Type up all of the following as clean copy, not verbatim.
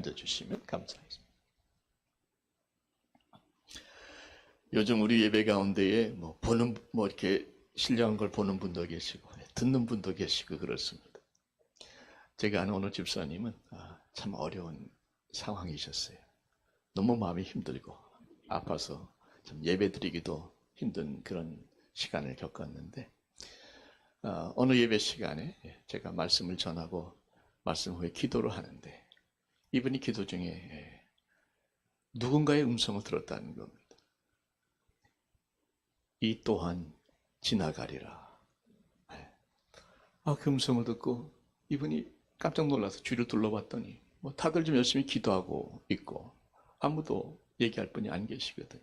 앉아주시면 감사하겠습니다. 요즘 우리 예배 가운데에 이렇게 신령한 걸 보는 분도 계시고 듣는 분도 계시고 그렇습니다. 제가 아는 어느 집사님은 참 어려운 상황이셨어요. 너무 마음이 힘들고 아파서 좀 예배드리기도 힘든 그런 시간을 겪었는데 어느 예배 시간에 제가 말씀을 전하고 말씀 후에 기도를 하는데 이분이 기도 중에 누군가의 음성을 들었다는 겁니다. 이 또한 지나가리라. 그 음성을 듣고 이분이 깜짝 놀라서 주위를 둘러봤더니 다들 좀 열심히 기도하고 있고 아무도 얘기할 분이 안 계시거든요.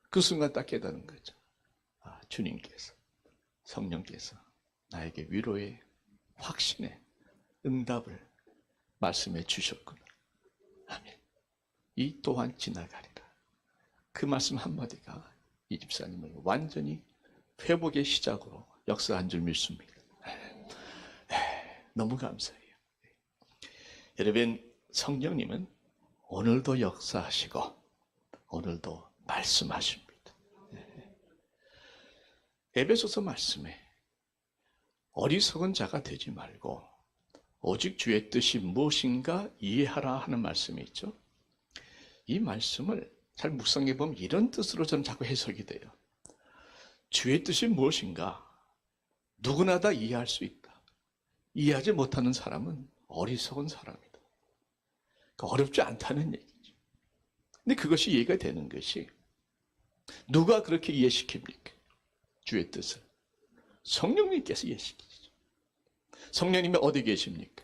그 순간 딱 깨달은 거죠. 주님께서, 성령께서 나에게 위로의 확신의 응답을 말씀해 주셨구나. 아멘. 이 또한 지나가리라. 그 말씀 한마디가 이 집사님을 완전히 회복의 시작으로 역사한 줄 믿습니다. 너무 감사해요. 여러분, 성령님은 오늘도 역사하시고 오늘도 말씀하십니다. 에베소서 말씀에 어리석은 자가 되지 말고 오직 주의 뜻이 무엇인가 이해하라 하는 말씀이 있죠. 이 말씀을 잘 묵상해 보면 이런 뜻으로 저는 자꾸 해석이 돼요. 주의 뜻이 무엇인가 누구나 다 이해할 수 있다. 이해하지 못하는 사람은 어리석은 사람이다. 그러니까 어렵지 않다는 얘기죠. 근데 그것이 이해가 되는 것이 누가 그렇게 이해시킵니까? 주의 뜻을 성령님께서 이해시키죠. 성령님이 어디 계십니까?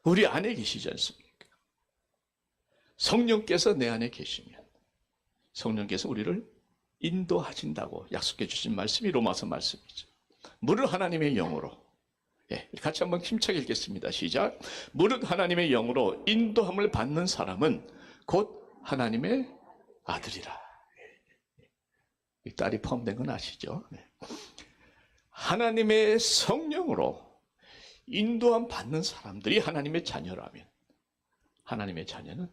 우리 안에 계시지 않습니까? 성령께서 내 안에 계시면 성령께서 우리를 인도하신다고 약속해 주신 말씀이 로마서 말씀이죠. 무릇 하나님의 영으로, 같이 한번 힘차게 읽겠습니다. 시작. 무릇 하나님의 영으로 인도함을 받는 사람은 곧 하나님의 아들이라. 이 딸이 포함된 건 아시죠? 하나님의 성령으로 인도함 받는 사람들이 하나님의 자녀라면 하나님의 자녀는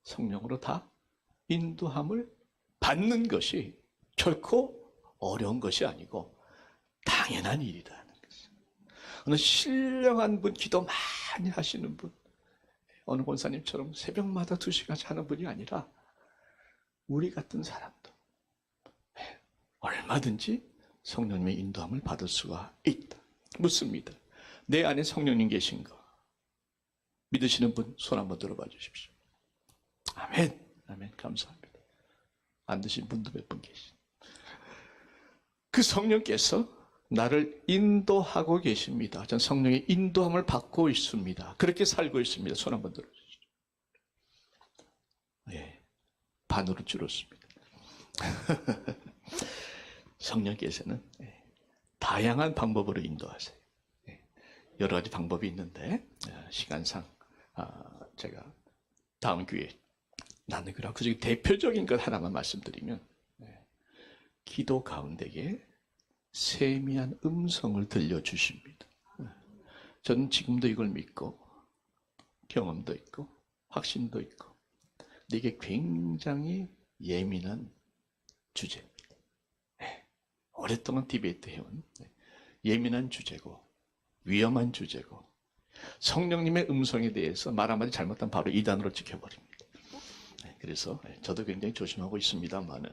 성령으로 다 인도함을 받는 것이 결코 어려운 것이 아니고 당연한 일이라는 것이죠. 어느 신령한 분, 기도 많이 하시는 분, 어느 권사님처럼 새벽마다 2시간씩 하는 분이 아니라 우리 같은 사람도 얼마든지 성령님의 인도함을 받을 수가 있다. 묻습니다. 내 안에 성령님 계신 거 믿으시는 분 손 한번 들어봐 주십시오. 아멘. 아멘. 감사합니다. 안 드신 분도 몇 분 계시. 그 성령께서 나를 인도하고 계십니다. 전 성령의 인도함을 받고 있습니다. 그렇게 살고 있습니다. 손 한번 들어주시죠. 반으로 줄었습니다. 성령께서는 다양한 방법으로 인도하세요. 여러 가지 방법이 있는데 시간상 제가 다음 기회에 나누기로 하고 그중에 대표적인 것 하나만 말씀드리면 기도 가운데에 세미한 음성을 들려주십니다. 저는 지금도 이걸 믿고 경험도 있고 확신도 있고 근데 이게 굉장히 예민한 주제입니다. 오랫동안 디베이트 해온 예민한 주제고 위험한 주제고 성령님의 음성에 대해서 말 한마디 잘못하면 바로 이단으로 찍혀버립니다. 그래서 저도 굉장히 조심하고 있습니다만은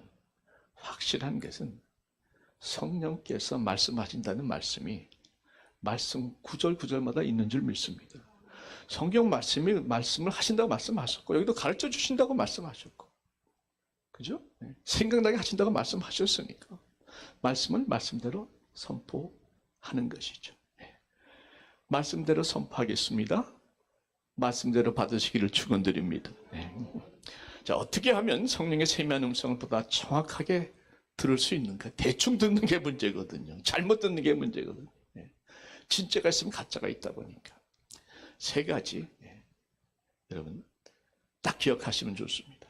확실한 것은 성령께서 말씀하신다는 말씀이 말씀 구절 구절마다 있는 줄 믿습니다. 성경 말씀을 하신다고 말씀하셨고 여기도 가르쳐 주신다고 말씀하셨고 그죠? 생각나게 하신다고 말씀하셨으니까 말씀은 말씀대로 선포하는 것이죠. 말씀대로 선포하겠습니다. 말씀대로 받으시기를 축원드립니다. 자, 어떻게 하면 성령의 세미한 음성을 보다 정확하게 들을 수 있는가? 대충 듣는 게 문제거든요. 잘못 듣는 게 문제거든요. 진짜가 있으면 가짜가 있다 보니까 3가지 여러분 딱 기억하시면 좋습니다.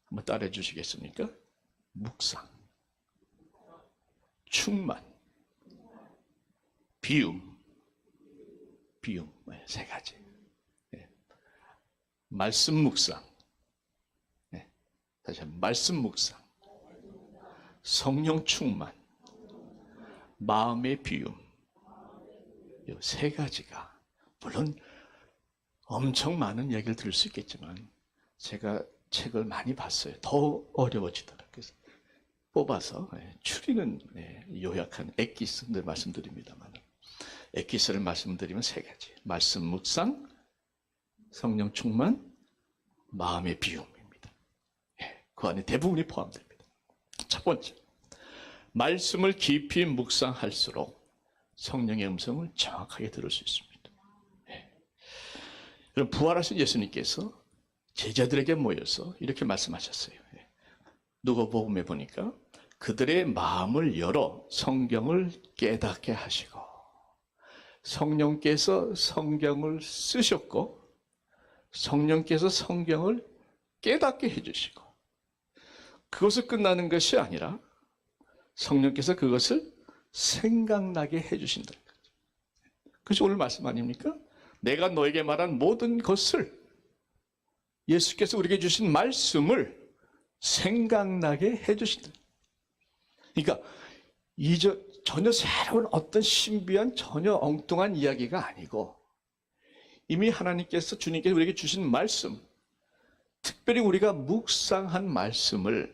한번 따라해 주시겠습니까? 묵상, 충만, 비움 3가지. 말씀 묵상. 네, 다시 한번 말씀 묵상. 성령 충만. 마음의 비움. 이 세 가지가 물론 엄청 많은 이야기를 들을 수 있겠지만 제가 책을 많이 봤어요. 더 어려워지더라고요. 그래서 뽑아서 추리는 요약한 엑기스를 말씀드립니다만 엑기스를 말씀드리면 세 가지. 말씀 묵상, 성령 충만, 마음의 비움입니다. 그 안에 대부분이 포함됩니다. 첫 번째, 말씀을 깊이 묵상할수록 성령의 음성을 정확하게 들을 수 있습니다. 부활하신 예수님께서 제자들에게 모여서 이렇게 말씀하셨어요. 누가복음에 보니까 그들의 마음을 열어 성경을 깨닫게 하시고 성령께서 성경을 쓰셨고 성령께서 성경을 깨닫게 해주시고 그것을 끝나는 것이 아니라 성령께서 그것을 생각나게 해주신다는 거죠. 그것이 오늘 말씀 아닙니까? 내가 너에게 말한 모든 것을 예수께서 우리에게 주신 말씀을 생각나게 해주신다. 그러니까 전혀 새로운 어떤 신비한 전혀 엉뚱한 이야기가 아니고 이미 하나님께서 주님께서 우리에게 주신 말씀, 특별히 우리가 묵상한 말씀을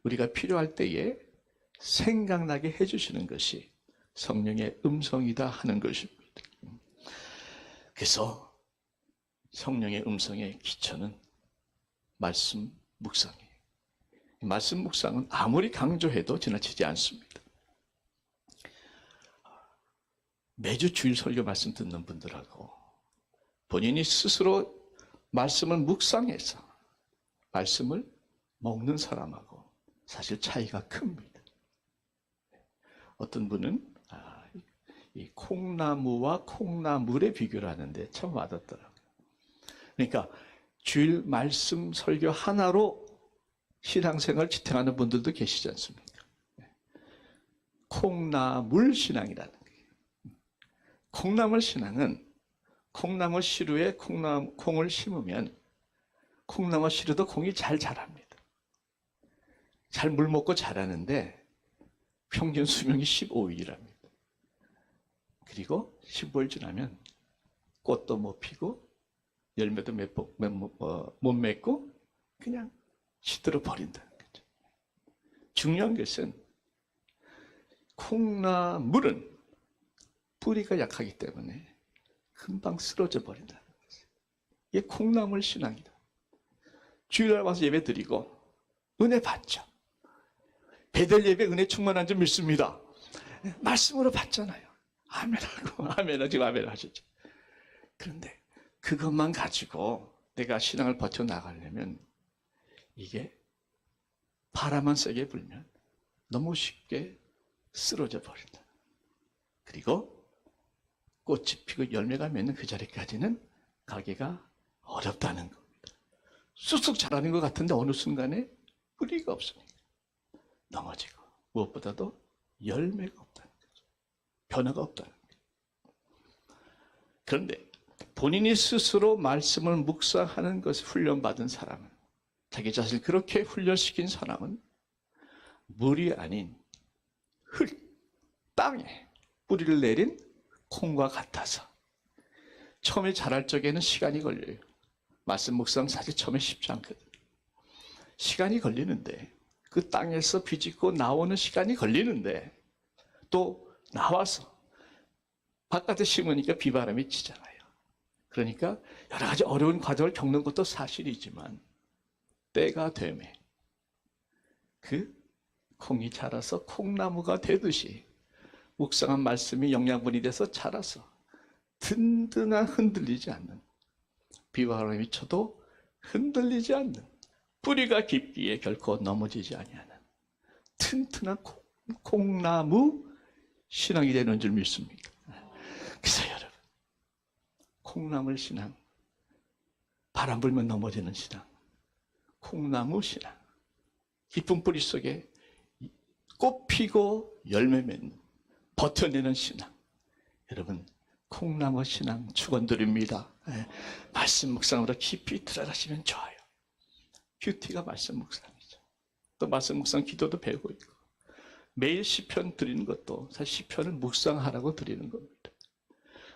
우리가 필요할 때에 생각나게 해주시는 것이 성령의 음성이다 하는 것입니다. 그래서 성령의 음성의 기초는 말씀 묵상이에요. 말씀 묵상은 아무리 강조해도 지나치지 않습니다. 매주 주일 설교 말씀 듣는 분들하고 본인이 스스로 말씀을 묵상해서 말씀을 먹는 사람하고 사실 차이가 큽니다. 어떤 분은 이 콩나무와 콩나물의 비교를 하는데 참 와닿더라고요. 그러니까 주일 말씀 설교 하나로 신앙생활 지탱하는 분들도 계시지 않습니까? 콩나물 신앙이라는 거예요. 콩나물 신앙은 콩나무 시루에 콩을 심으면 콩나무 시루도 콩이 잘 자랍니다. 잘 물 먹고 자라는데 평균 수명이 15일이랍니다. 그리고 15일 지나면 꽃도 못 피고 열매도 못 맺고 그냥 시들어 버린다는 거죠. 중요한 것은 콩나물은 뿌리가 약하기 때문에 금방 쓰러져 버린다는 거죠. 이게 콩나물 신앙이다. 주일날 와서 예배 드리고 은혜 받죠. 베델 예배 은혜 충만한 줄 믿습니다. 말씀으로 받잖아요. 아멘하고 아멘하고 아멘 하시죠. 그런데 그것만 가지고 내가 신앙을 버텨나가려면 이게 바람만 세게 불면 너무 쉽게 쓰러져 버린다. 그리고 꽃이 피고 열매가 맺는 그 자리까지는 가기가 어렵다는 겁니다. 쑥쑥 자라는 것 같은데 어느 순간에 뿌리가 없으니까 넘어지고 무엇보다도 열매가 없다는 거죠. 변화가 없다는 거죠. 그런데 본인이 스스로 말씀을 묵상하는 것을 훈련받은 사람은 자기 자신을 그렇게 훈련시킨 사람은 물이 아닌 땅에 뿌리를 내린 콩과 같아서 처음에 자랄 적에는 시간이 걸려요. 말씀 묵상 사실 처음에 쉽지 않거든요. 시간이 걸리는데 그 땅에서 비집고 나오는 시간이 걸리는데 또 나와서 바깥에 심으니까 비바람이 치잖아요. 그러니까 여러 가지 어려운 과정을 겪는 것도 사실이지만 때가 되면 그 콩이 자라서 콩나무가 되듯이 묵상한 말씀이 영양분이 돼서 자라서 든든한 흔들리지 않는 비바람이 쳐도 흔들리지 않는 뿌리가 깊기에 결코 넘어지지 아니하는 튼튼한 콩나무 신앙이 되는 줄 믿습니다. 그래서 여러분 콩나물 신앙, 바람 불면 넘어지는 신앙, 콩나무 신앙, 깊은 뿌리 속에 꽃 피고 열매 맺는 버텨내는 신앙. 여러분 콩나무 신앙 축원드립니다. 말씀 묵상으로 깊이 들어가시면 좋아요. 큐티가 말씀 묵상이죠. 또 말씀 묵상 기도도 배우고 있고, 매일 시편 드리는 것도 사실 시편을 묵상하라고 드리는 겁니다.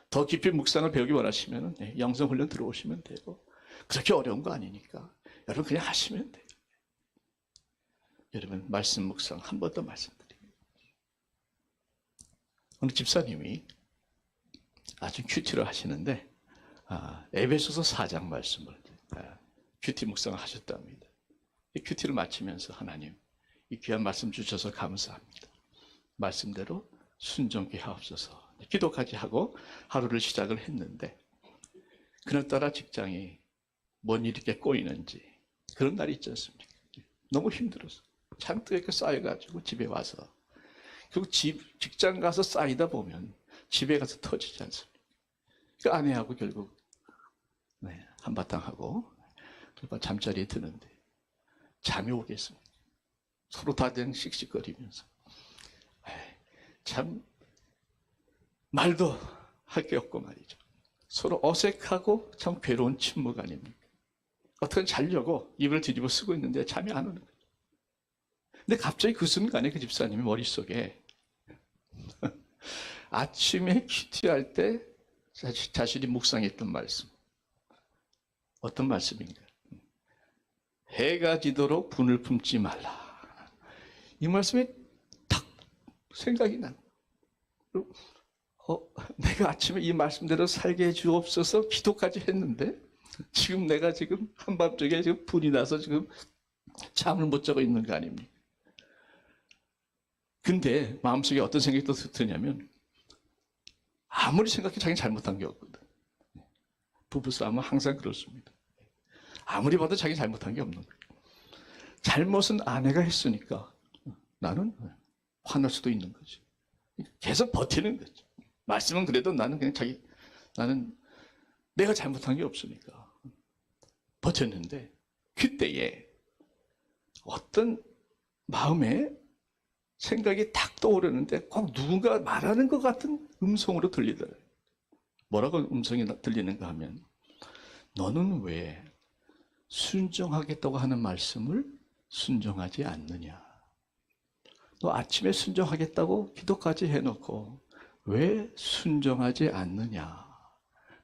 더 깊이 묵상을 배우기 원하시면 영성훈련 들어오시면 되고, 그렇게 어려운 거 아니니까 여러분 그냥 하시면 돼요. 여러분 말씀 묵상 한 번 더 말씀드립니다. 오늘 집사님이 아주 큐티로 하시는데 에베소서 4장 말씀을 큐티 묵상을 하셨답니다. 이 큐티를 마치면서 하나님 이 귀한 말씀 주셔서 감사합니다. 말씀대로 순종케 하옵소서. 기도까지 하고 하루를 시작을 했는데, 그날따라 직장이 뭔 일이 이렇게 꼬이는지 그런 날이 있지 않습니까? 너무 힘들어서 잔뜩 이렇게 쌓여가지고 집에 와서, 그리고 직장 가서 쌓이다 보면 집에 가서 터지지 않습니까? 그 아내하고 결국 한바탕 하고 잠자리에 드는데 잠이 오겠습니까? 서로 다 그냥 씩씩거리면서 참 말도 할 게 없고 말이죠. 서로 어색하고 참 괴로운 침묵 아닙니까? 어떻게 자려고 입을 뒤집어 쓰고 있는데 잠이 안 오는 거죠. 근데 갑자기 그 순간에 그 집사님이 머릿속에 아침에 큐티할 때 자신이 묵상했던 말씀, 어떤 말씀인가? 해가 지도록 분을 품지 말라. 이 말씀이 탁 생각이 난 거예요. 내가 아침에 이 말씀대로 살게 해주옵소서 기도까지 했는데 지금 내가 지금 한밤중에 지금 분이 나서 지금 잠을 못 자고 있는 거 아닙니까? 근데 마음속에 어떤 생각이 또 드냐면, 아무리 생각해도 자기는 잘못한 게 없거든. 부부싸움은 항상 그렇습니다. 아무리 봐도 자기는 잘못한 게 없는 거예요. 잘못은 아내가 했으니까 나는 화날 수도 있는 거지. 계속 버티는 거죠. 말씀은 그래도 나는 내가 잘못한 게 없으니까 버텼는데, 그때에 어떤 마음에 생각이 탁 떠오르는데 꼭 누군가 말하는 것 같은 음성으로 들리더라고요. 뭐라고 음성이 들리는가 하면, 너는 왜 순종하겠다고 하는 말씀을 순종하지 않느냐. 너 아침에 순종하겠다고 기도까지 해놓고 왜 순종하지 않느냐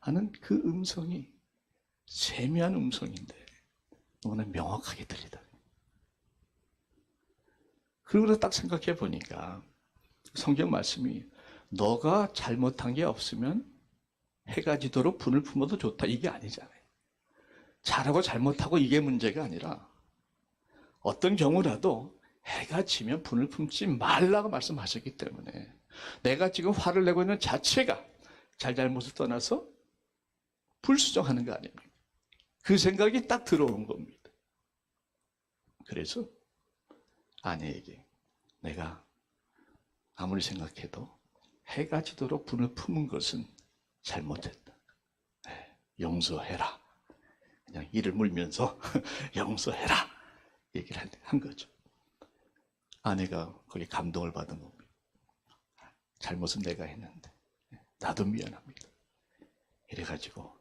하는 그 음성이 세미한 음성인데 너무나 명확하게 들리다. 그러고 딱 생각해 보니까 성경 말씀이 너가 잘못한 게 없으면 해가 지도록 분을 품어도 좋다, 이게 아니잖아요. 잘하고 잘못하고 이게 문제가 아니라 어떤 경우라도 해가 지면 분을 품지 말라고 말씀하셨기 때문에 내가 지금 화를 내고 있는 자체가 잘잘못을 떠나서 불수정하는 거 아닙니까? 그 생각이 딱 들어온 겁니다. 그래서 아내에게 내가 아무리 생각해도 해가 지도록 분을 품은 것은 잘못했다. 용서해라. 그냥 이를 물면서 용서해라 얘기를 한 거죠. 아내가 거기 감동을 받은 겁니다. 잘못은 내가 했는데 나도 미안합니다. 이래가지고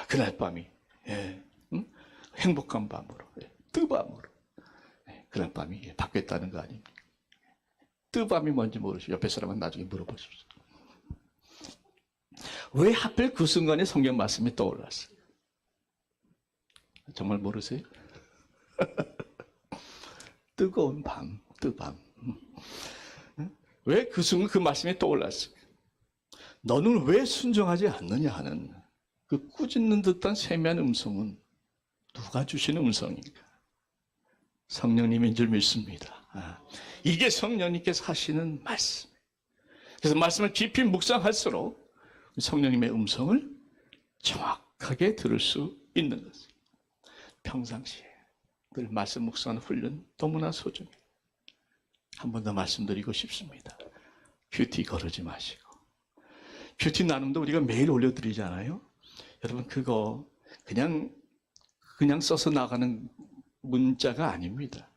그날 밤이 행복한 밤으로, 뜨밤으로 그날 밤이 바뀌었다는 거 아닙니까? 뜨밤이 뭔지 모르시죠? 옆에 사람은 나중에 물어보십시오. 왜 하필 그 순간에 성경 말씀이 떠올랐어요? 정말 모르세요? 뜨거운 밤, 뜨밤. 왜 그 순간 그 말씀이 떠올랐어요? 너는 왜 순종하지 않느냐 하는 그 꾸짖는 듯한 세미한 음성은 누가 주시는 음성인가? 성령님인 줄 믿습니다. 이게 성령님께서 하시는 말씀. 그래서 말씀을 깊이 묵상할수록 성령님의 음성을 정확하게 들을 수 있는 것입니다. 평상시에 늘 말씀 묵상하는 훈련 너무나 소중해요. 한 번 더 말씀드리고 싶습니다. 큐티 거르지 마시고. 큐티 나눔도 우리가 매일 올려드리잖아요. 여러분 그거 그냥 써서 나가는 문자가 아닙니다.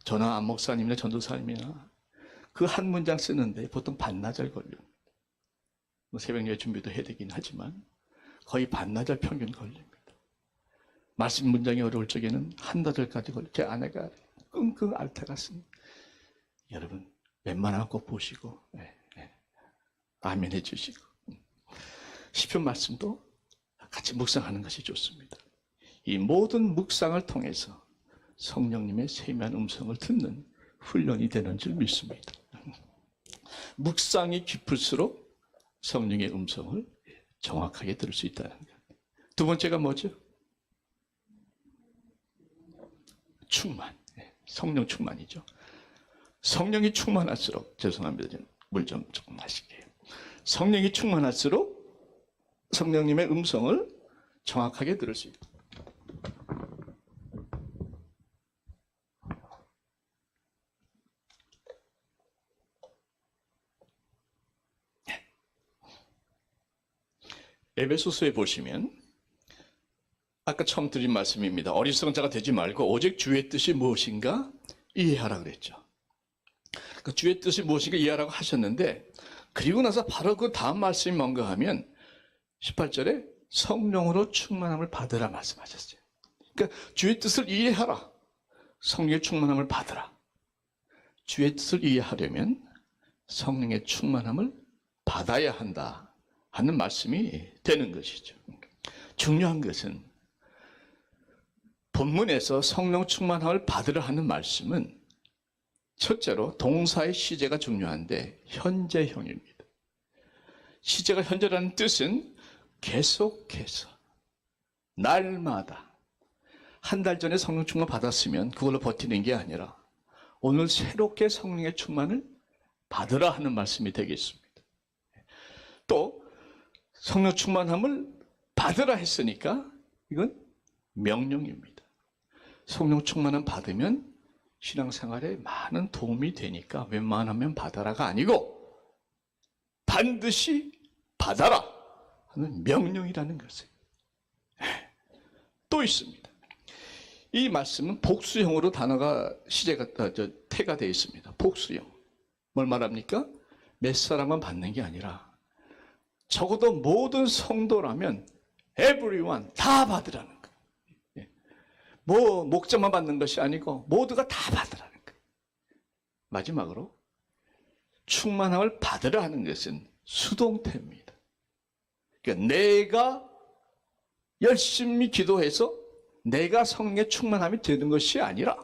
저나 안 목사님이나 전도사님이나 그 한 문장 쓰는데 보통 반나절 걸려요. 새벽 예배 준비도 해야 되긴 하지만 거의 반나절 평균 걸립니다. 말씀 문장이 어려울 적에는 한나절까지 걸려. 제 아내가 끙끙 앓다 갔습니다. 여러분 웬만하면 꼭 보시고 아멘 해주시고 시편 말씀도 같이 묵상하는 것이 좋습니다. 이 모든 묵상을 통해서 성령님의 세미한 음성을 듣는 훈련이 되는 줄 믿습니다. 묵상이 깊을수록 성령의 음성을 정확하게 들을 수 있다는 것. 두 번째가 뭐죠? 충만. 성령 충만이죠. 성령이 충만할수록, 죄송합니다. 물 좀 조금 마실게요. 성령이 충만할수록 성령님의 음성을 정확하게 들을 수 있다. 에베소서에 보시면 아까 처음 드린 말씀입니다. 어리석은 자가 되지 말고 오직 주의 뜻이 무엇인가 이해하라 그랬죠. 그 주의 뜻이 무엇인가 이해하라고 하셨는데 그리고 나서 바로 그 다음 말씀이 뭔가 하면 18절에 성령으로 충만함을 받으라 말씀하셨어요. 그러니까 주의 뜻을 이해하라. 성령의 충만함을 받으라. 주의 뜻을 이해하려면 성령의 충만함을 받아야 한다 하는 말씀이 되는 것이죠. 중요한 것은 본문에서 성령 충만함을 받으라 하는 말씀은 첫째로 동사의 시제가 중요한데 현재형입니다. 시제가 현재라는 뜻은 계속해서 날마다 한 달 전에 성령 충만 받았으면 그걸로 버티는 게 아니라 오늘 새롭게 성령의 충만을 받으라 하는 말씀이 되겠습니다. 또 성령 충만함을 받으라 했으니까 이건 명령입니다. 성령 충만함 받으면 신앙생활에 많은 도움이 되니까 웬만하면 받아라가 아니고 반드시 받아라 하는 명령이라는 것이에요. 또 있습니다. 이 말씀은 복수형으로 단어가 태가 되어 있습니다. 복수형. 뭘 말합니까? 몇 사람만 받는 게 아니라 적어도 모든 성도라면 everyone 다 받으라는 거예요. 뭐 목자만 받는 것이 아니고 모두가 다 받으라는 거예요. 마지막으로 충만함을 받으라 하는 것은 수동태입니다. 그러니까 내가 열심히 기도해서 내가 성령의 충만함이 되는 것이 아니라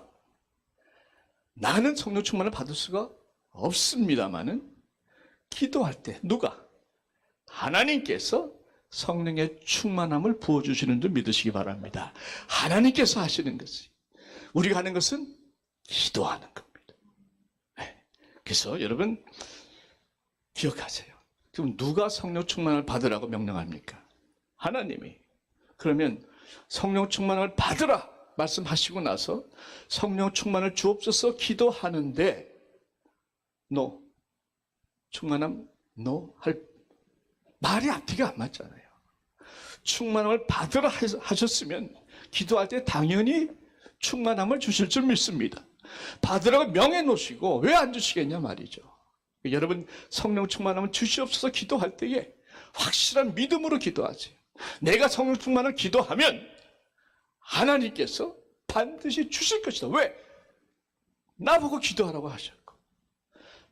나는 성령 충만을 받을 수가 없습니다마는 기도할 때 누가? 하나님께서 성령의 충만함을 부어주시는 줄 믿으시기 바랍니다. 하나님께서 하시는 것이 우리가 하는 것은 기도하는 겁니다. 그래서 여러분 기억하세요. 지금 누가 성령 충만을 받으라고 명령합니까? 하나님이. 그러면 성령 충만을 받으라 말씀하시고 나서 성령 충만을 주옵소서 기도하는데 no 충만함 no 할 말이 앞뒤가 안 맞잖아요. 충만함을 받으라 하셨으면 기도할 때 당연히 충만함을 주실 줄 믿습니다. 받으라고 명해 놓으시고 왜 안 주시겠냐 말이죠. 여러분 성령 충만함을 주시옵소서 기도할 때에 확실한 믿음으로 기도하세요. 내가 성령 충만을 기도하면 하나님께서 반드시 주실 것이다. 왜? 나보고 기도하라고 하셨고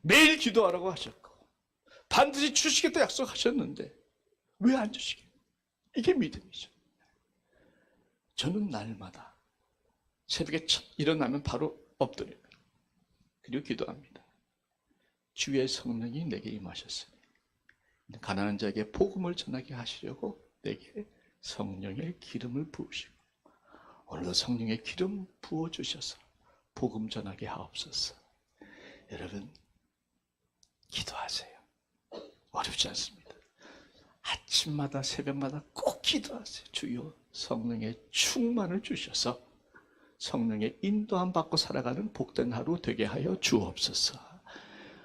매일 기도하라고 하셨고 반드시 주시겠다 약속하셨는데 왜 안 주시겠어요? 이게 믿음이죠. 저는 날마다 새벽에 일어나면 바로 엎드립니다. 그리고 기도합니다. 주의 성령이 내게 임하셨으니 가난한 자에게 복음을 전하게 하시려고 내게 성령의 기름을 부으시고 오늘도 성령의 기름 부어주셔서 복음 전하게 하옵소서. 여러분 기도하세요. 어렵지 않습니다. 아침마다 새벽마다 꼭 기도하세요. 주여 성령의 충만을 주셔서 성령의 인도함 받고 살아가는 복된 하루 되게 하여 주옵소서.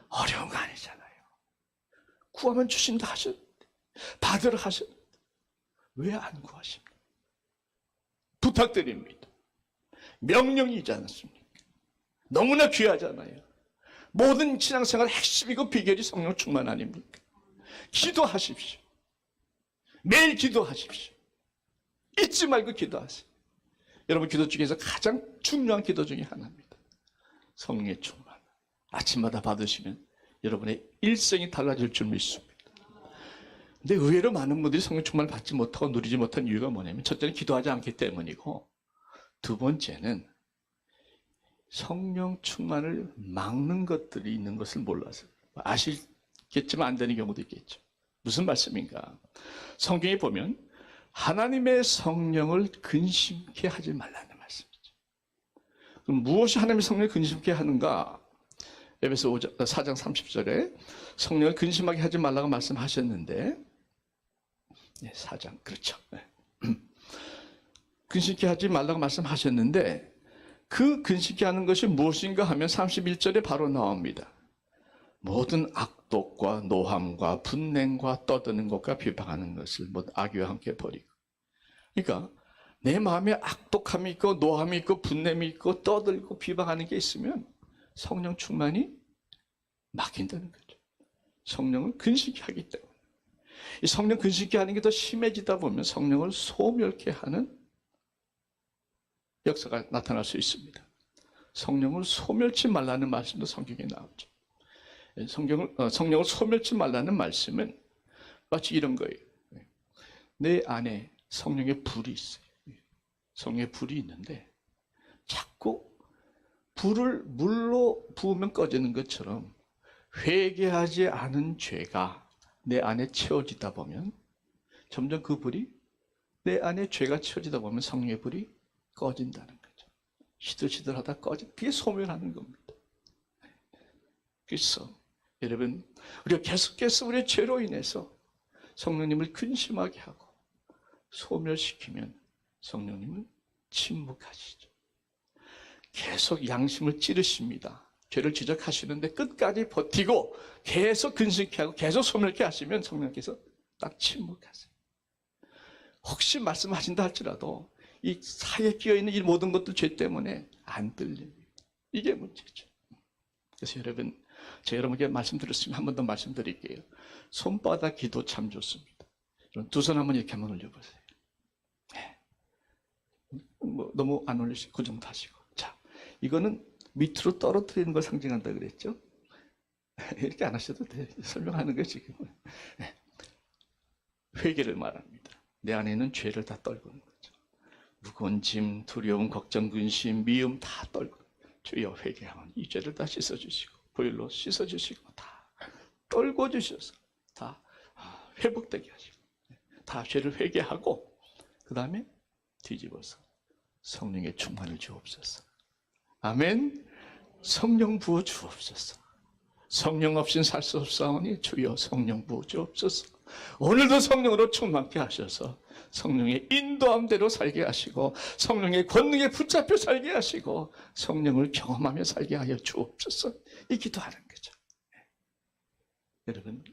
어려운 거 아니잖아요. 구하면 주신다 하셨는데 받으라 하셨는데 왜 안 구하십니까? 부탁드립니다. 명령이지 않습니까? 너무나 귀하잖아요. 모든 신앙생활의 핵심이고 비결이 성령 충만 아닙니까? 기도하십시오. 매일 기도하십시오. 잊지 말고 기도하세요. 여러분 기도 중에서 가장 중요한 기도 중에 하나입니다. 성령의 충만. 아침마다 받으시면 여러분의 일생이 달라질 줄 믿습니다. 근데 의외로 많은 분들이 성령 충만을 받지 못하고 누리지 못한 이유가 뭐냐면 첫째는 기도하지 않기 때문이고 두 번째는 성령 충만을 막는 것들이 있는 것을 몰라서 아시겠지만 안 되는 경우도 있겠죠. 무슨 말씀인가? 성경에 보면 하나님의 성령을 근심케 하지 말라는 말씀이죠. 그럼 무엇이 하나님의 성령을 근심케 하는가? 에베소 4장 30절에 성령을 근심하게 하지 말라고 말씀하셨는데 4장 그렇죠. 근심케 하지 말라고 말씀하셨는데 그 근심케 하는 것이 무엇인가 하면 31절에 바로 나옵니다. 모든 악독과 노함과 분냉과 떠드는 것과 비방하는 것을 모두 악의와 함께 버리고. 그러니까 내 마음에 악독함이 있고 노함이 있고 분냄이 있고 떠들고 비방하는 게 있으면 성령 충만이 막힌다는 거죠. 성령을 근심케 하기 때문에. 이 성령 근심케 하는 게 더 심해지다 보면 성령을 소멸케 하는 역사가 나타날 수 있습니다. 성령을 소멸치 말라는 말씀도 성경에 나오죠. 성령을 소멸치 말라는 말씀은 마치 이런 거예요. 내 안에 성령의 불이 있어요. 성령의 불이 있는데 자꾸 불을 물로 부으면 꺼지는 것처럼 회개하지 않은 죄가 내 안에 채워지다 보면 점점 그 불이 내 안에 죄가 채워지다 보면 성령의 불이 꺼진다는 거죠. 시들시들하다 꺼진 그게 소멸하는 겁니다. 그래서 여러분 우리가 계속해서 우리의 죄로 인해서 성령님을 근심하게 하고 소멸시키면 성령님은 침묵하시죠. 계속 양심을 찌르십니다. 죄를 지적하시는데 끝까지 버티고 계속 근심케 하고 계속 소멸케 하시면 성령께서 딱 침묵하세요. 혹시 말씀하신다 할지라도 이 사이에 끼어있는 이 모든 것들 죄 때문에 안 들립니다. 이게 문제죠. 그래서 여러분 제가 여러분께 말씀드렸으면 한 번 더 말씀드릴게요. 손바닥 기도 참 좋습니다. 두 손 한번 이렇게 한번 올려보세요. 너무 안 올리시고 그 정도 하시고. 자, 이거는 밑으로 떨어뜨리는 걸 상징한다 그랬죠? 이렇게 안 하셔도 돼요. 설명하는 거 지금은. 회개를 말합니다. 내 안에 있는 죄를 다 떨구는 거죠. 무거운 짐, 두려움, 걱정, 근심, 미움 다 떨고 주여 회개하면 이 죄를 다 씻어주시고 보혈로 씻어주시고 다 떨궈주셔서 다 회복되게 하시고 다 죄를 회개하고 그 다음에 뒤집어서 성령의 충만을 주옵소서. 아멘. 성령 부어 주옵소서. 성령 없인 살 수 없사오니 주여 성령 부어 주옵소서. 오늘도 성령으로 충만케 하셔서 성령의 인도함대로 살게 하시고 성령의 권능에 붙잡혀 살게 하시고 성령을 경험하며 살게 하여 주옵소서. 이 기도하는 거죠. 여러분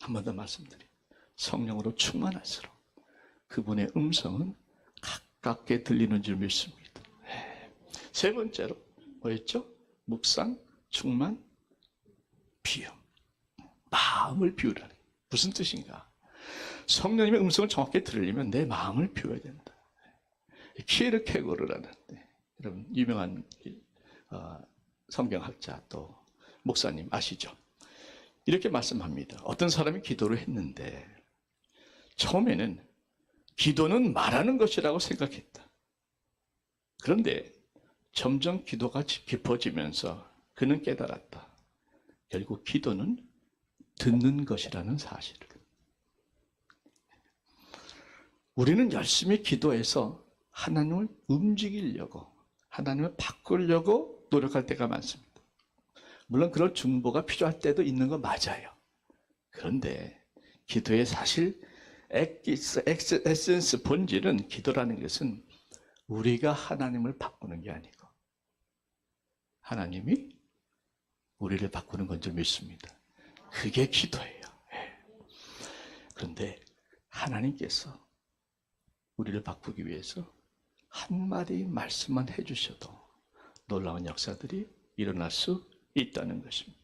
한 번 더 말씀드려요. 성령으로 충만할수록 그분의 음성은 가깝게 들리는 줄 믿습니다. 세 번째로 뭐였죠? 묵상, 충만, 비움. 마음을 비우라는 게 무슨 뜻인가? 성령님의 음성을 정확히 들으려면 내 마음을 비워야 된다. 키에르케고르라는 여러분 유명한 성경학자 또 목사님 아시죠? 이렇게 말씀합니다. 어떤 사람이 기도를 했는데 처음에는 기도는 말하는 것이라고 생각했다. 그런데 점점 기도가 깊어지면서 그는 깨달았다. 결국 기도는 듣는 것이라는 사실을. 우리는 열심히 기도해서 하나님을 움직이려고 하나님을 바꾸려고 노력할 때가 많습니다. 물론 그런 중보가 필요할 때도 있는 거 맞아요. 그런데 기도의 사실 에센스 본질은 기도라는 것은 우리가 하나님을 바꾸는 게 아니고 하나님이 우리를 바꾸는 건 줄 믿습니다. 그게 기도예요. 그런데 하나님께서 우리를 바꾸기 위해서 한마디 말씀만 해주셔도 놀라운 역사들이 일어날 수 있다는 것입니다.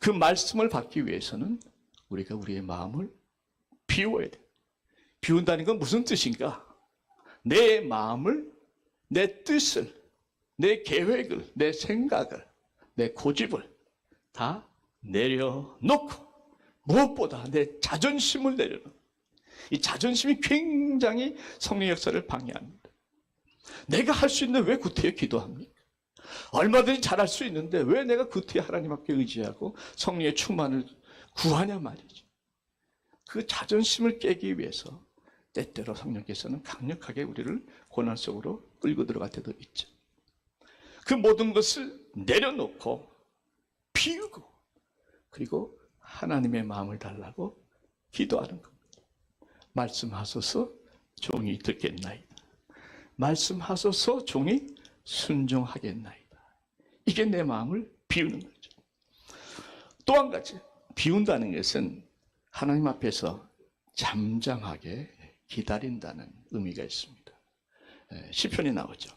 그 말씀을 받기 위해서는 우리가 우리의 마음을 비워야 돼요. 비운다는 건 무슨 뜻인가? 내 마음을, 내 뜻을, 내 계획을, 내 생각을, 내 고집을 다 내려놓고 무엇보다 내 자존심을 내려놓고, 이 자존심이 굉장히 성령 역사를 방해합니다. 내가 할 수 있는데 왜 구태여 기도합니까? 얼마든지 잘할 수 있는데 왜 내가 구태여 하나님 앞에 의지하고 성령의 충만을 구하냐 말이죠. 그 자존심을 깨기 위해서 때때로 성령께서는 강력하게 우리를 고난 속으로 끌고 들어갈 때도 있죠. 그 모든 것을 내려놓고 비우고 그리고 하나님의 마음을 달라고 기도하는 겁니다. 말씀하소서 종이 듣겠나이다. 말씀하소서 종이 순종하겠나이다. 이게 내 마음을 비우는 거죠. 또 한 가지, 비운다는 것은 하나님 앞에서 잠잠하게 기다린다는 의미가 있습니다. 시편에 나오죠.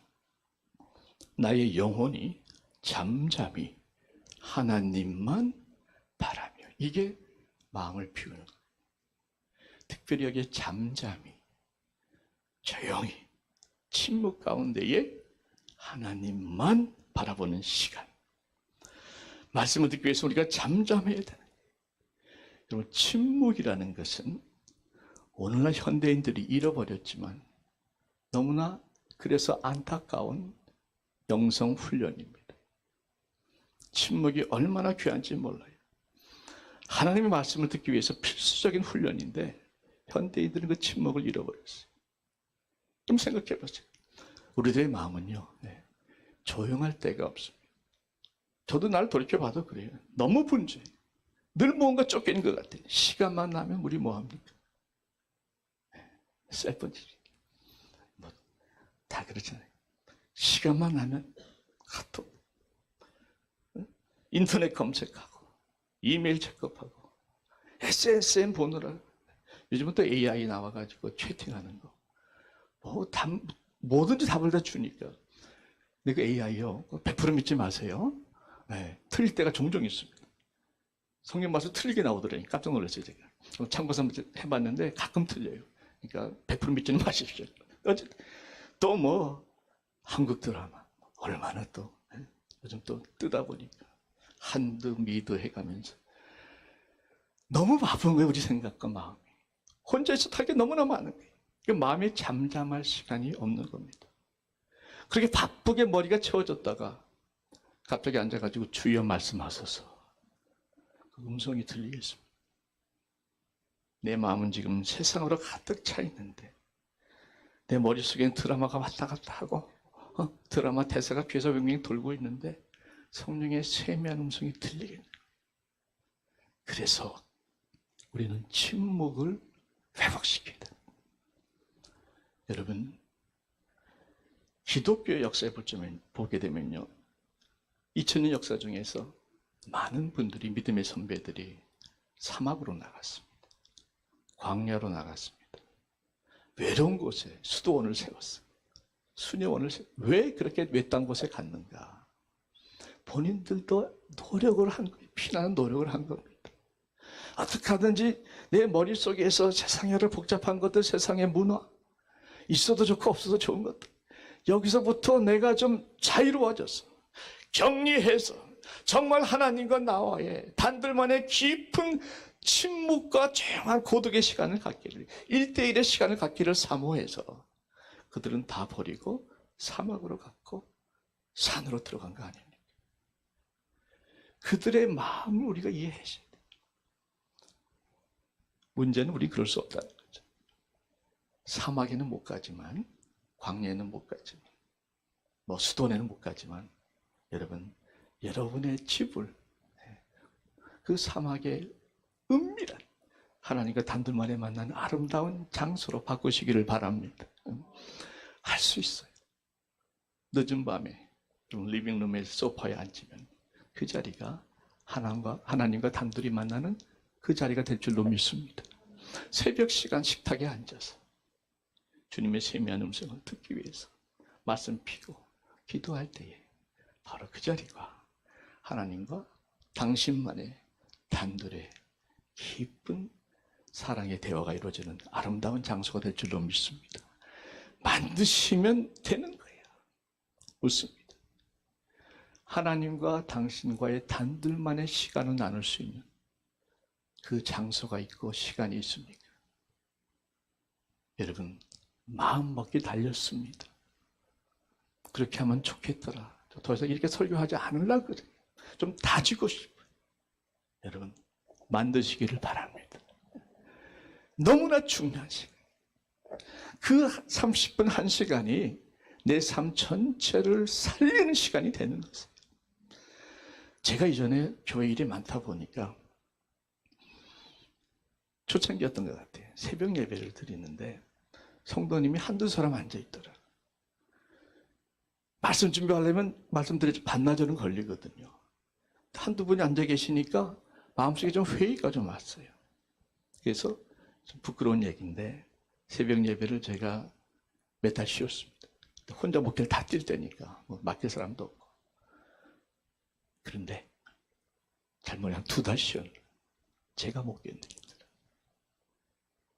나의 영혼이 잠잠히 하나님만 바라며. 이게 마음을 비우는 거예요. 특별히 여기에 잠잠히, 조용히, 침묵 가운데에 하나님만 바라보는 시간. 말씀을 듣기 위해서 우리가 잠잠해야 되는 거예요. 여러분, 침묵이라는 것은 오늘날 현대인들이 잃어버렸지만 너무나 그래서 안타까운 영성 훈련입니다. 침묵이 얼마나 귀한지 몰라요. 하나님의 말씀을 듣기 위해서 필수적인 훈련인데 현대인들은 그 침묵을 잃어버렸어요. 좀 생각해 보세요. 우리들의 마음은요, 조용할 데가 없습니다. 저도 날 돌이켜봐도 그래요. 너무 분주해요. 늘 뭔가 쫓기는 것 같아요. 시간만 나면 우리 뭐합니까? 셀폰지. 다 그렇잖아요. 시간만 나면 카톡, 인터넷 검색하고, 이메일 체크업하고, SSM 보느라. 요즘은 또 AI 나와가지고 채팅하는 거. 뭐든지 답을 다 주니까. 근데 그 AI요, 100% 믿지 마세요. 틀릴 때가 종종 있습니다. 성경 말씀 틀리게 나오더라고요. 깜짝 놀랐어요, 제가. 참고서 한번 해봤는데 가끔 틀려요. 그러니까 100% 믿지는 마십시오. 어쨌든 또 뭐 한국 드라마 얼마나 또 요즘 또 뜨다 보니까 한드 미드 해가면서 너무 바쁜 거예요. 우리 생각과 마음이. 혼자 있어 탈 게 너무나 많은 거예요. 그 마음이 잠잠할 시간이 없는 겁니다. 그렇게 바쁘게 머리가 채워졌다가 갑자기 앉아가지고 주여 말씀하소서. 그 음성이 들리겠습니다. 내 마음은 지금 세상으로 가득 차 있는데 내 머릿속엔 드라마가 왔다 갔다 하고 드라마 대사가 귀에서 뱅뱅 돌고 있는데 성령의 세미한 음성이 들리겠네요. 그래서 우리는 침묵을 회복시켜야 돼요. 여러분, 기독교의 역사에 보게 되면요, 2000년 역사 중에서 많은 분들이, 믿음의 선배들이 사막으로 나갔습니다. 광야로 나갔습니다. 외로운 곳에 수도원을 세웠어요. 수녀원을 세웠어요. 왜 그렇게 외딴 곳에 갔는가? 본인들도 노력을 한 거예요. 피나는 노력을 한 겁니다. 어떻게 하든지 내 머릿속에서 세상의 여러 복잡한 것들, 세상의 문화, 있어도 좋고 없어도 좋은 것들, 여기서부터 내가 좀 자유로워져서 격리해서 정말 하나님과 나와의 단둘만의 깊은 침묵과 조용한 고독의 시간을 갖기를, 1대1의 시간을 갖기를 사모해서 그들은 다 버리고 사막으로 갔고 산으로 들어간 거 아닙니까? 그들의 마음을 우리가 이해해야 돼요. 문제는 우리 그럴 수 없다는 거죠. 사막에는 못 가지만, 광야에는 못 가지만, 뭐 수도원에는 못 가지만, 여러분의 집을 그 사막의 은밀한 하나님과 단둘만에 만나는 아름다운 장소로 바꾸시기를 바랍니다. 할 수 있어요. 늦은 밤에 리빙룸의 소파에 앉으면 그 자리가 하나님과 단둘이 만나는 그 자리가 될 줄로 믿습니다. 새벽 시간 식탁에 앉아서 주님의 세미한 음성을 듣기 위해서 말씀 피고 기도할 때에 바로 그 자리가 하나님과 당신만의 단둘의 깊은 사랑의 대화가 이루어지는 아름다운 장소가 될 줄로 믿습니다. 만드시면 되는 거예요. 웃습니다. 하나님과 당신과의 단둘만의 시간을 나눌 수 있는 그 장소가 있고 시간이 있습니까? 여러분, 마음먹기 달렸습니다. 그렇게 하면 좋겠더라. 더 이상 이렇게 설교하지 않으려고 그래요. 좀 다지고 싶어요. 여러분, 만드시기를 바랍니다. 너무나 중요한 시간. 그 30분 1시간이 내 삶 전체를 살리는 시간이 되는 것이에요. 제가 이전에 교회 일이 많다 보니까 초창기였던 것 같아요. 새벽 예배를 드리는데 성도님이 한두 사람 앉아있더라고요. 말씀 준비하려면 말씀드리지 반나절은 걸리거든요. 한두 분이 앉아 계시니까 마음속에 좀 회의가 좀 왔어요. 그래서 좀 부끄러운 얘기인데 새벽 예배를 제가 몇 달 쉬었습니다. 혼자 목회를 다 뛸 때니까 뭐 맡길 사람도 없고. 그런데 잘못하면 2달 쉬었는데 제가 못 견디겠더라고요.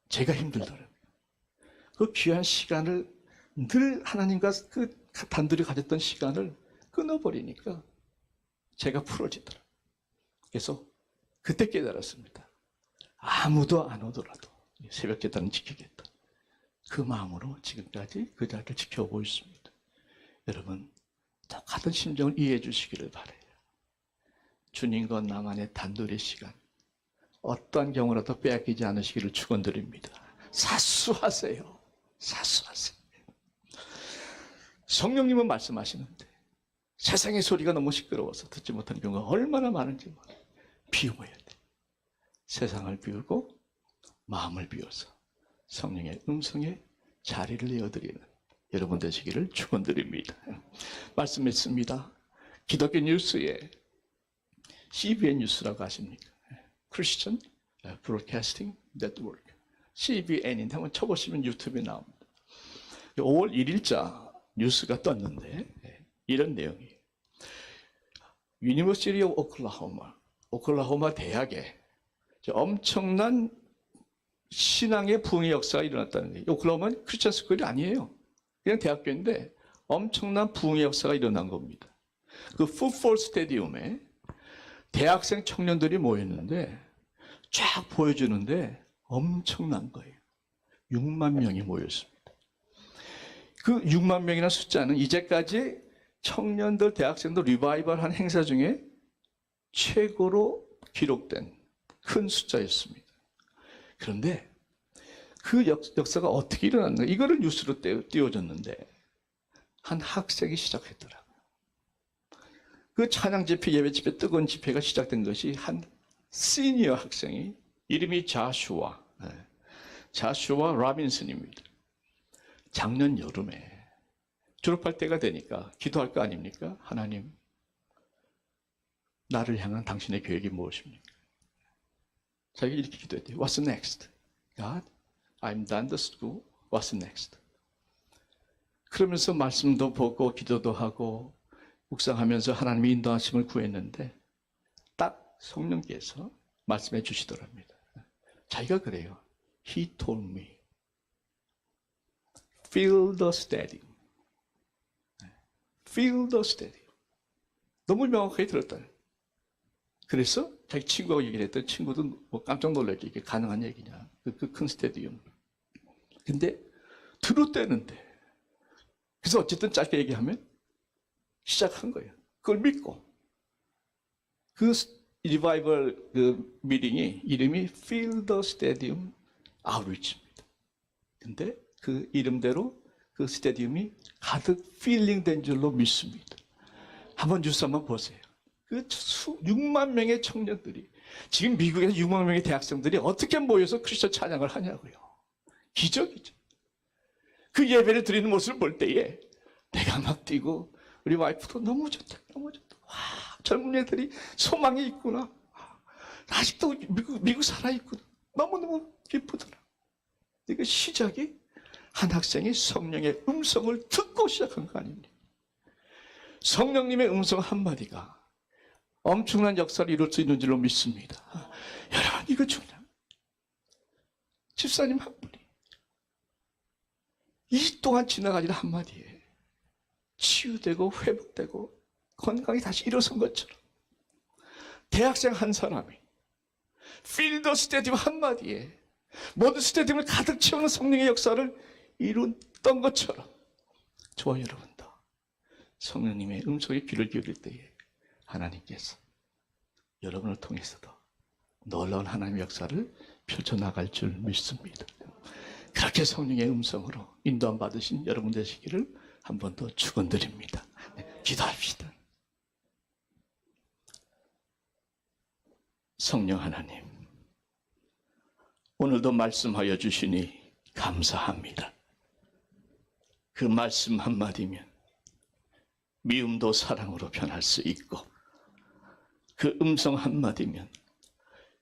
제가 힘들더라고요. 그 귀한 시간을 늘 하나님과 그 단둘이 가졌던 시간을 끊어버리니까 제가 풀어지더라고요. 그래서 그때 깨달았습니다. 아무도 안 오더라도 새벽 기도는 지키겠다. 그 마음으로 지금까지 그 자리를 지켜오고 있습니다. 여러분, 똑같은 심정을 이해해 주시기를 바라요. 주님과 나만의 단둘의 시간, 어떠한 경우라도 빼앗기지 않으시기를 축원드립니다. 사수하세요. 사수하세요. 성령님은 말씀하시는데 세상의 소리가 너무 시끄러워서 듣지 못하는 경우가 얼마나 많은지 비워야 돼. 세상을 비우고 마음을 비워서 성령의 음성에 자리를 내어드리는 여러분 되시기를 축원드립니다. 말씀했습니다. 기독교 뉴스에 CBN 뉴스라고 아십니까? Christian Broadcasting Network. CBN인데 한번 쳐보시면 유튜브에 나옵니다. 5월 1일자 뉴스가 떴는데 이런 내용이에요. University of Oklahoma, 오클라호마 대학에 엄청난 신앙의 부흥의 역사가 일어났다는 거예요. 오클라호마는 크리스천 스쿨이 아니에요. 그냥 대학교인데 엄청난 부흥의 역사가 일어난 겁니다. 그 풋볼 스테디움에 대학생 청년들이 모였는데 쫙 보여주는데 엄청난 거예요. 6만 명이 모였습니다. 그 6만 명이라는 숫자는 이제까지 청년들, 대학생들 리바이벌한 행사 중에 최고로 기록된 큰 숫자였습니다. 그런데 그 역사가 어떻게 일어났는가? 이거를 뉴스로 띄워줬는데 한 학생이 시작했더라고요. 그 찬양 집회, 예배 집회, 뜨거운 집회가 시작된 것이 한 시니어 학생이 이름이 자슈아 라빈슨입니다. 작년 여름에 졸업할 때가 되니까 기도할 거 아닙니까? 하나님, 나를 향한 당신의 계획이 무엇입니까? 자기가 이렇게 기도했대요. What's next? God, I'm done the school. What's next? 그러면서 말씀도 보고 기도도 하고 묵상하면서 하나님의 인도하심을 구했는데 딱 성령께서 말씀해 주시더랍니다. 자기가 그래요. He told me, fill the stadium. Fill the stadium. 너무 명확하게 들었다. 그래서 자기 친구하고 얘기를 했더니 친구도 뭐 깜짝 놀랐죠. 이게 가능한 얘기냐. 그 큰 스테디움. 근데 들었대는데. 그래서 어쨌든 짧게 얘기하면 시작한 거예요. 그걸 믿고. 그 리바이벌 그 미팅이 이름이 Fill the Stadium Outreach입니다. 근데 그 이름대로 그 스테디움이 가득 필링된 줄로 믿습니다. 한번 뉴스 한번 보세요. 그 6만 명의 청년들이 지금 미국에서 6만 명의 대학생들이 어떻게 모여서 크리스천 찬양을 하냐고요. 기적이죠. 그 예배를 드리는 모습을 볼 때에 내가 막 뛰고 우리 와이프도 너무 좋다. 너무 좋다. 와, 젊은 애들이 소망이 있구나. 아직도 미국 살아있구나. 너무너무 기쁘더라. 이거 시작이 한 학생이 성령의 음성을 듣고 시작한 거 아닙니까? 성령님의 음성 한마디가 엄청난 역사를 이룰 수 있는 줄로 믿습니다. 여러분, 이거 중요합니다. 집사님 한 분이 이 동안 지나가지는 한마디에 치유되고 회복되고 건강이 다시 일어선 것처럼, 대학생 한 사람이 필드 스테디움 한마디에 모든 스테디움을 가득 채우는 성령의 역사를 이뤘던 것처럼, 저와 여러분도 성령님의 음성에 귀를 기울일 때에 하나님께서 여러분을 통해서도 놀라운 하나님의 역사를 펼쳐나갈 줄 믿습니다. 그렇게 성령의 음성으로 인도함 받으신 여러분 되시기를 한 번 더 축원드립니다. 기도합시다. 성령 하나님, 오늘도 말씀하여 주시니 감사합니다. 그 말씀 한마디면 미움도 사랑으로 변할 수 있고, 그 음성 한마디면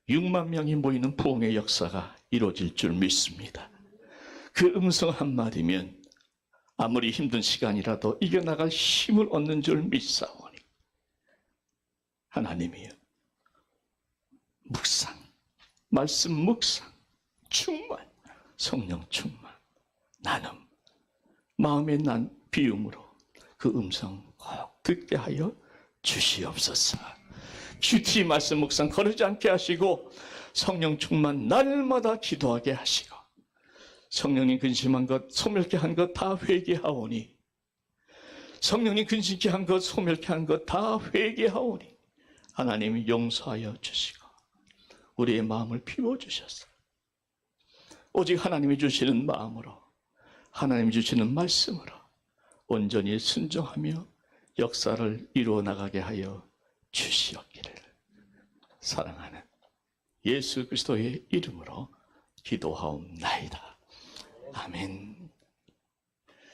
6만 명이 모이는 부흥의 역사가 이루어질 줄 믿습니다. 그 음성 한마디면 아무리 힘든 시간이라도 이겨나갈 힘을 얻는 줄 믿사오니, 하나님이여, 묵상, 말씀 묵상, 충만, 성령 충만, 나눔, 마음에 난 비움으로 그 음성 꼭 듣게 하여 주시옵소서. 큐티 말씀 묵상 거르지 않게 하시고, 성령 충만 날마다 기도하게 하시고, 성령님 근심한 것, 소멸케 한 것 다 회개하오니, 성령님 근심케 한 것, 소멸케 한 것 다 회개하오니, 하나님이 용서하여 주시고 우리의 마음을 비워주셔서 오직 하나님이 주시는 마음으로, 하나님이 주시는 말씀으로 온전히 순종하며 역사를 이루어 나가게 하여 주시옵기를 사랑하는 예수 그리스도의 이름으로 기도하옵나이다. 아멘.